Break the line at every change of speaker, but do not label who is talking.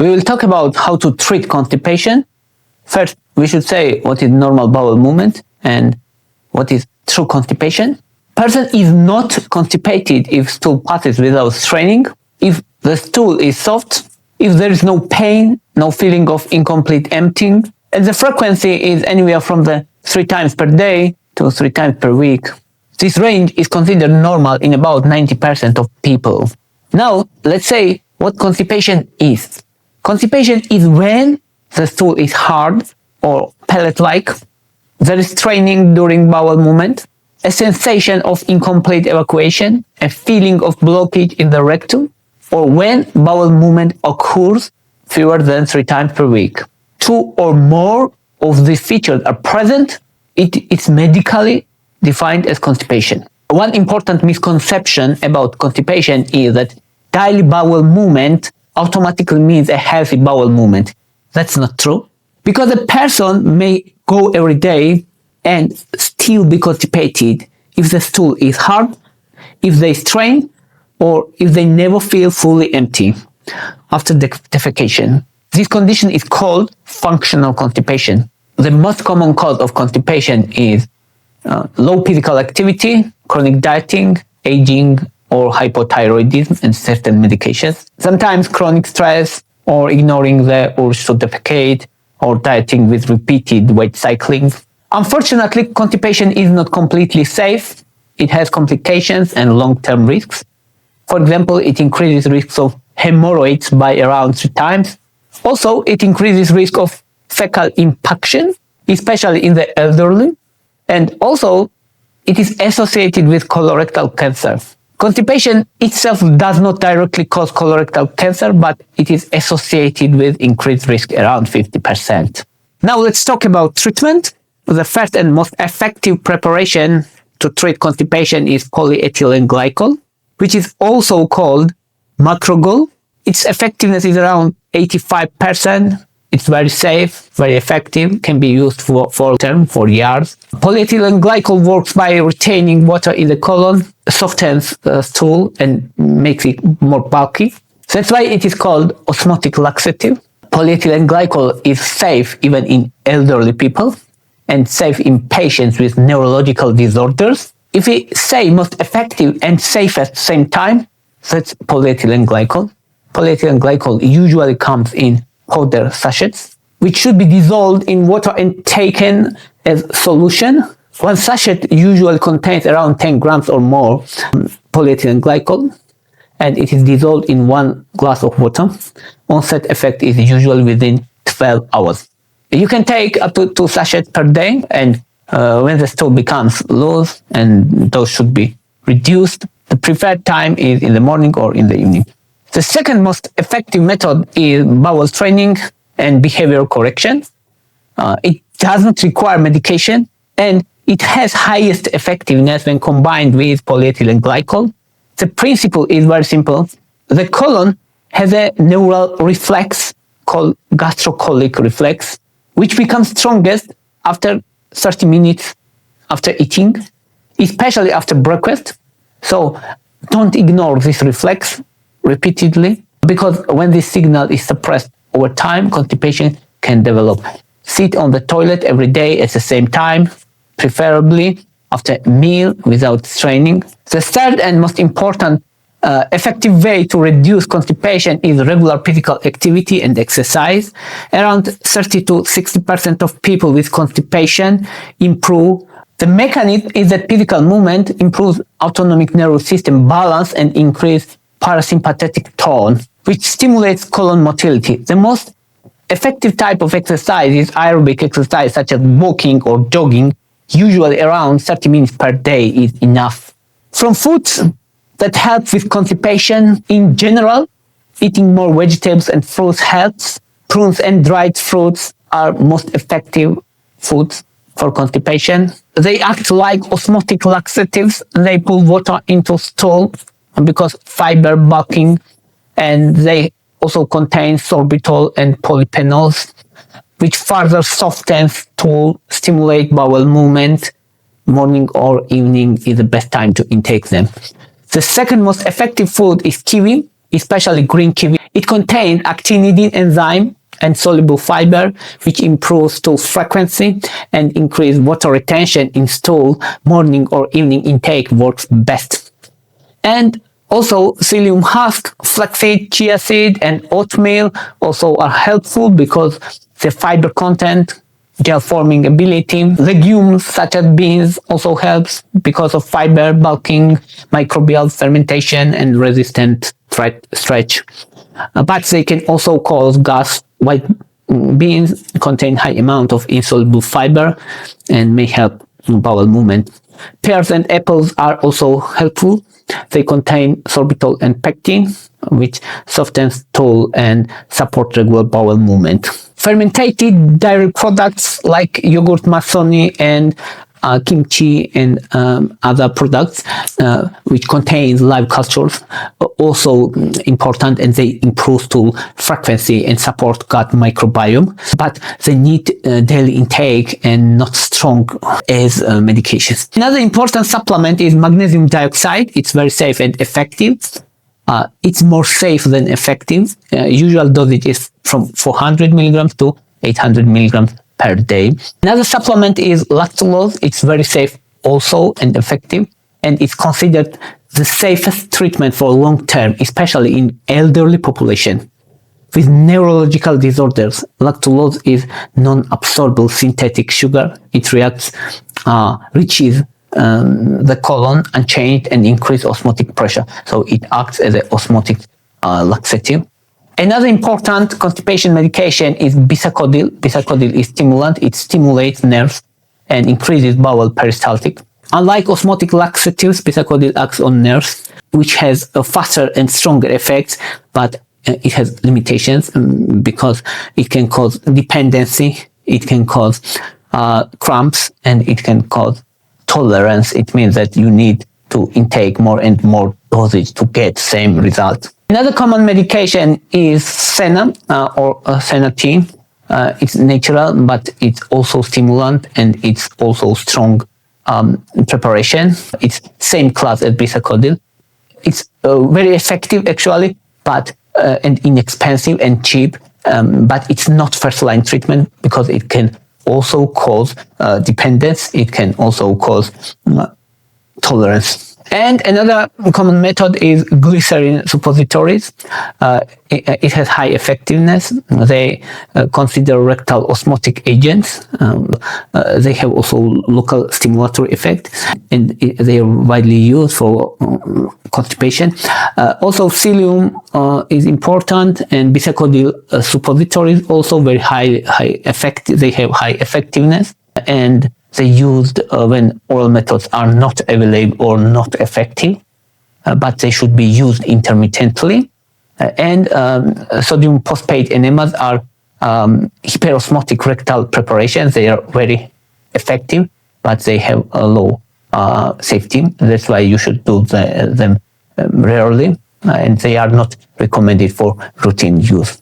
We will talk about how to treat constipation. First, we should say what is normal bowel movement and what is true constipation. Person is not constipated if stool passes without straining, if the stool is soft, if there is no pain, no feeling of incomplete emptying, and the frequency is anywhere from the 3 times per day to 3 times per week. This range is considered normal in about 90% of people. Now, let's say what constipation is. Constipation is when the stool is hard or pellet-like, there is straining during bowel movement, a sensation of incomplete evacuation, a feeling of blockage in the rectum, or when bowel movement occurs fewer than 3 times per week. 2 or more of these features are present, it's medically defined as constipation. One important misconception about constipation is that daily bowel movement automatically means a healthy bowel movement. That's not true. Because a person may go every day and still be constipated if the stool is hard, if they strain, or if they never feel fully empty after defecation. This condition is called functional constipation. The most common cause of constipation is low physical activity, chronic dieting, aging, or hypothyroidism and certain medications. Sometimes chronic stress or ignoring the urge to defecate or dieting with repeated weight cycling. Unfortunately, constipation is not completely safe. It has complications and long-term risks. For example, it increases risks of hemorrhoids by around 3 times. Also, it increases risk of fecal impaction, especially in the elderly. And also, it is associated with colorectal cancer. Constipation itself does not directly cause colorectal cancer, but it is associated with increased risk around 50%. Now let's talk about treatment. The first and most effective preparation to treat constipation is polyethylene glycol, which is also called macrogol. Its effectiveness is around 85%. It's very safe, very effective, can be used for years. Polyethylene glycol works by retaining water in the colon, softens the stool and makes it more bulky. That's why it is called osmotic laxative. Polyethylene glycol is safe even in elderly people and safe in patients with neurological disorders. If we say most effective and safe at the same time, that's polyethylene glycol. Polyethylene glycol usually comes in powder sachets, which should be dissolved in water and taken as solution. One sachet usually contains around 10 grams or more polyethylene glycol, and it is dissolved in 1 glass of water. Onset effect is usually within 12 hours. You can take up to 2 sachets per day, and when the stool becomes loose, and those should be reduced, the preferred time is in the morning or in the evening. The second most effective method is bowel training and behavior correction. It doesn't require medication, and it has highest effectiveness when combined with polyethylene glycol. The principle is very simple. The colon has a neural reflex called gastrocolic reflex, which becomes strongest after 30 minutes after eating, especially after breakfast. So don't ignore this reflex repeatedly, because when this signal is suppressed over time, constipation can develop. Sit on the toilet every day at the same time, preferably after a meal without straining. The third and most important effective way to reduce constipation is regular physical activity and exercise. Around 30 to 60% of people with constipation improve. The mechanism is that physical movement improves autonomic nervous system balance and increases parasympathetic tone, which stimulates colon motility. The most effective type of exercise is aerobic exercise, such as walking or jogging. Usually around 30 minutes per day is enough. From foods that help with constipation in general, eating more vegetables and fruits helps. Prunes and dried fruits are most effective foods for constipation. They act like osmotic laxatives. They pull water into stool because fiber bulking, and they also contain sorbitol and polyphenols, which further softens to stimulate bowel movement. Morning or evening is the best time to intake them. The second most effective food is kiwi, especially green kiwi. It contains actinidine enzyme and soluble fiber, which improves stool frequency and increase water retention in stool. Morning or evening intake works best. And also, psyllium husk, flaxseed, chia seed, and oatmeal also are helpful because the fiber content, gel forming ability. Legumes such as beans also helps because of fiber, bulking, microbial fermentation, and resistant stretch. But they can also cause gas. White beans contain high amount of insoluble fiber and may help bowel movement. Pears and apples are also helpful. They contain sorbitol and pectin, which softens stool and support regular bowel movement. Fermented dairy products like yogurt, masoni, and kimchi and other products which contain live cultures are also important, and they improve stool frequency and support gut microbiome, but they need daily intake and not strong as medications. Another important supplement is magnesium dioxide. It's very safe and effective. It's more safe than effective. Usual dosage is from 400 milligrams to 800 milligrams per day. Another supplement is lactulose. It's very safe also and effective, and it's considered the safest treatment for long term, especially in elderly population. With neurological disorders, lactulose is non-absorbable synthetic sugar. It reacts, reaches the colon unchanged and increase osmotic pressure. So it acts as an osmotic laxative. Another important constipation medication is bisacodyl. Bisacodyl is stimulant. It stimulates nerves and increases bowel peristaltic. Unlike osmotic laxatives, bisacodyl acts on nerves, which has a faster and stronger effects, but it has limitations because it can cause dependency, it can cause cramps, and it can cause tolerance. It means that you need to intake more and more dosage to get same result. Another common medication is senna or senatine. It's natural, but it's also stimulant and it's also strong preparation. It's same class as bisacodyl. It's very effective actually, but and inexpensive and cheap. But it's not first line treatment because it can also cause dependence. It can also cause tolerance. And another common method is glycerin suppositories. It has high effectiveness. They consider rectal osmotic agents. They have also local stimulatory effect, and they are widely used for constipation. Also, psyllium is important, and bisacodyl suppositories also very high effect. They have high effectiveness, and they used when oral methods are not available or not effective, but they should be used intermittently. And sodium phosphate enemas are hyperosmotic rectal preparations. They are very effective, but they have a low safety. That's why you should do them rarely, and they are not recommended for routine use.